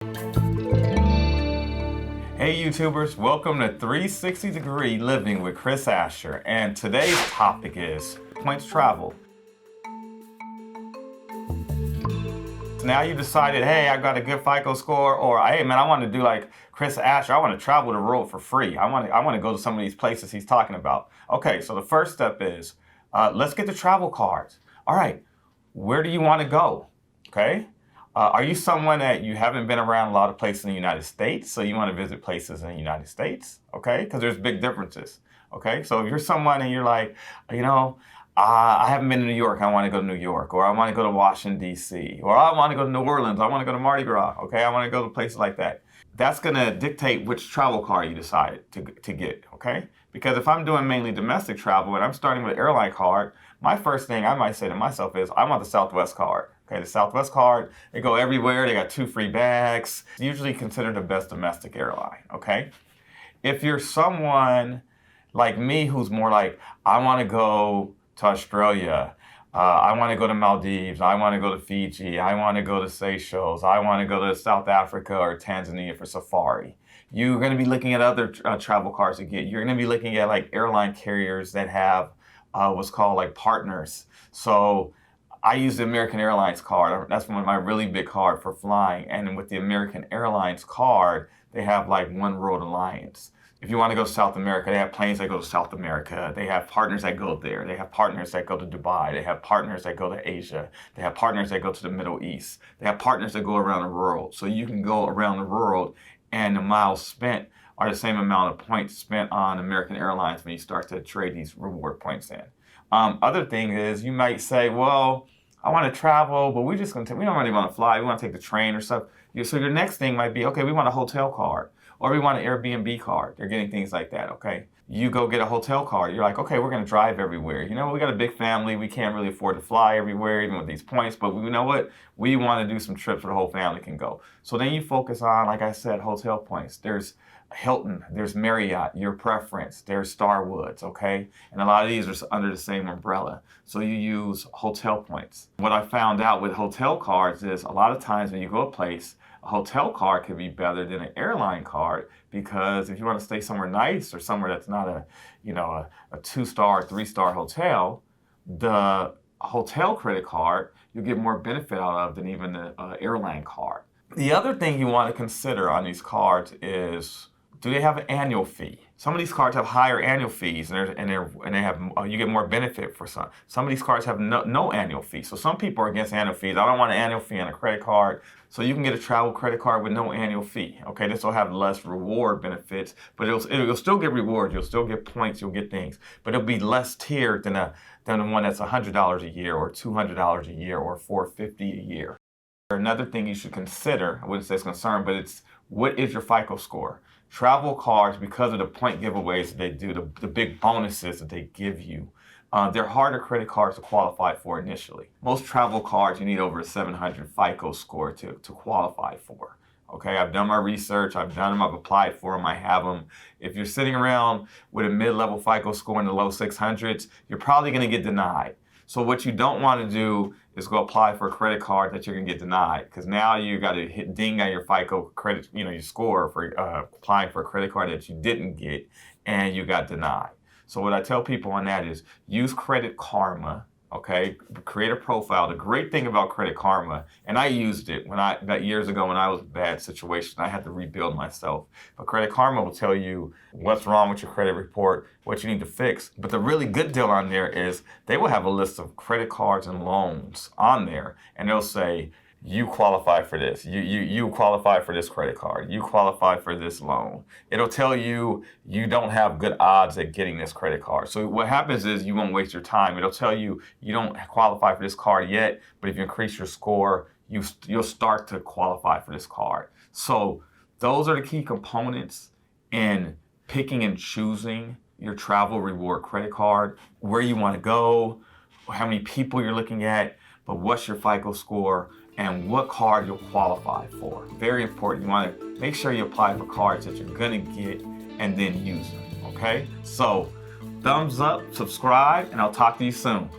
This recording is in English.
Hey YouTubers, welcome to 360 Degree Living with Chris Asher, and today's topic is points travel. So now you decided, hey, I got a good FICO score, or hey man, I want to do like Chris Asher, I want to travel the world for free. I want to go to some of these places he's talking about. Okay, so the first step is, let's get the travel cards. All right, where do you want to go? Okay. Are you someone that you haven't been around a lot of places in the United States, so you want to visit places in the United States? Okay, because there's big differences. Okay, so if you're someone and you're like, I haven't been to New York, I want to go to New York, or I want to go to Washington, D.C., or I want to go to New Orleans, I want to go to Mardi Gras, okay, I want to go to places like that. That's going to dictate which travel card you decide to get, okay? Because if I'm doing mainly domestic travel and I'm starting with an airline card, my first thing I might say to myself is, I want the Southwest card. Okay, the Southwest card, they go everywhere, they got 2 free bags. It's usually considered the best domestic airline, okay? If you're someone like me who's more like, I want to go to Australia, I want to go to Maldives, I want to go to Fiji, I want to go to Seychelles, I want to go to South Africa or Tanzania for safari. You're going to be looking at other travel cards to get. You're going to be looking at like airline carriers that have what's called like partners. So I use the American Airlines card. That's one of my really big card for flying. And with the American Airlines card, they have like One World Alliance. If you want to go to South America, they have planes that go to South America. They have partners that go there. They have partners that go to Dubai. They have partners that go to Asia. They have partners that go to the Middle East. They have partners that go around the world. So you can go around the world and the miles spent are the same amount of points spent on American Airlines when you start to trade these reward points in. Other thing is you might say, well, I want to travel, but we don't really want to fly. We want to take the train or stuff. So your next thing might be, okay, we want a hotel card, or we want an Airbnb card. They're getting things like that, okay? You go get a hotel card. You're like, okay, we're going to drive everywhere. You know, we got a big family. We can't really afford to fly everywhere, even with these points, but you know what? We want to do some trips where the whole family can go. So then you focus on, like I said, hotel points. There's Hilton, there's Marriott, your preference, there's Starwoods, okay? And a lot of these are under the same umbrella. So you use hotel points. What I found out with hotel cards is a lot of times when you go a place, a hotel card could be better than an airline card, because if you want to stay somewhere nice or somewhere that's not a 2-star, 3-star hotel, the hotel credit card you get more benefit out of than even the airline card. The other thing you want to consider on these cards is, do they have an annual fee? Some of these cards have higher annual fees, and they have you get more benefit for some. Some of these cards have no annual fee. So some people are against annual fees. I don't want an annual fee on a credit card. So you can get a travel credit card with no annual fee. Okay, this will have less reward benefits, but you'll still get rewards. You'll still get points. You'll get things, but it'll be less tiered than the one that's $100 a year, or $200 a year, or $450 a year. Another thing you should consider, I wouldn't say it's concerned, but it's, what is your FICO score? Travel cards, because of the point giveaways that they do, the big bonuses that they give you, they're harder credit cards to qualify for initially. Most travel cards, you need over a 700 FICO score to qualify for. Okay, I've done my research, I've done them, I've applied for them, I have them. If you're sitting around with a mid-level FICO score in the low 600s, you're probably going to get denied. So what you don't want to do is go apply for a credit card that you're going to get denied, because now you got to hit ding on your FICO credit, your score for applying for a credit card that you didn't get and you got denied. So what I tell people on that is use Credit Karma. Okay, create a profile. The great thing about Credit Karma, and I used it about years ago when I was in a bad situation, I had to rebuild myself. But Credit Karma will tell you what's wrong with your credit report, what you need to fix. But the really good deal on there is they will have a list of credit cards and loans on there, and they'll say, you qualify for this, you qualify for this credit card, you qualify for this loan. It'll tell you you don't have good odds at getting this credit card. So what happens is you won't waste your time. It'll tell you you don't qualify for this card yet, but if you increase your score, you'll start to qualify for this card. So those are the key components in picking and choosing your travel reward credit card, where you want to go, how many people you're looking at, but what's your FICO score, and what card you'll qualify for. Very important. You want to make sure you apply for cards that you're going to get and then use them, okay? So thumbs up, subscribe, and I'll talk to you soon.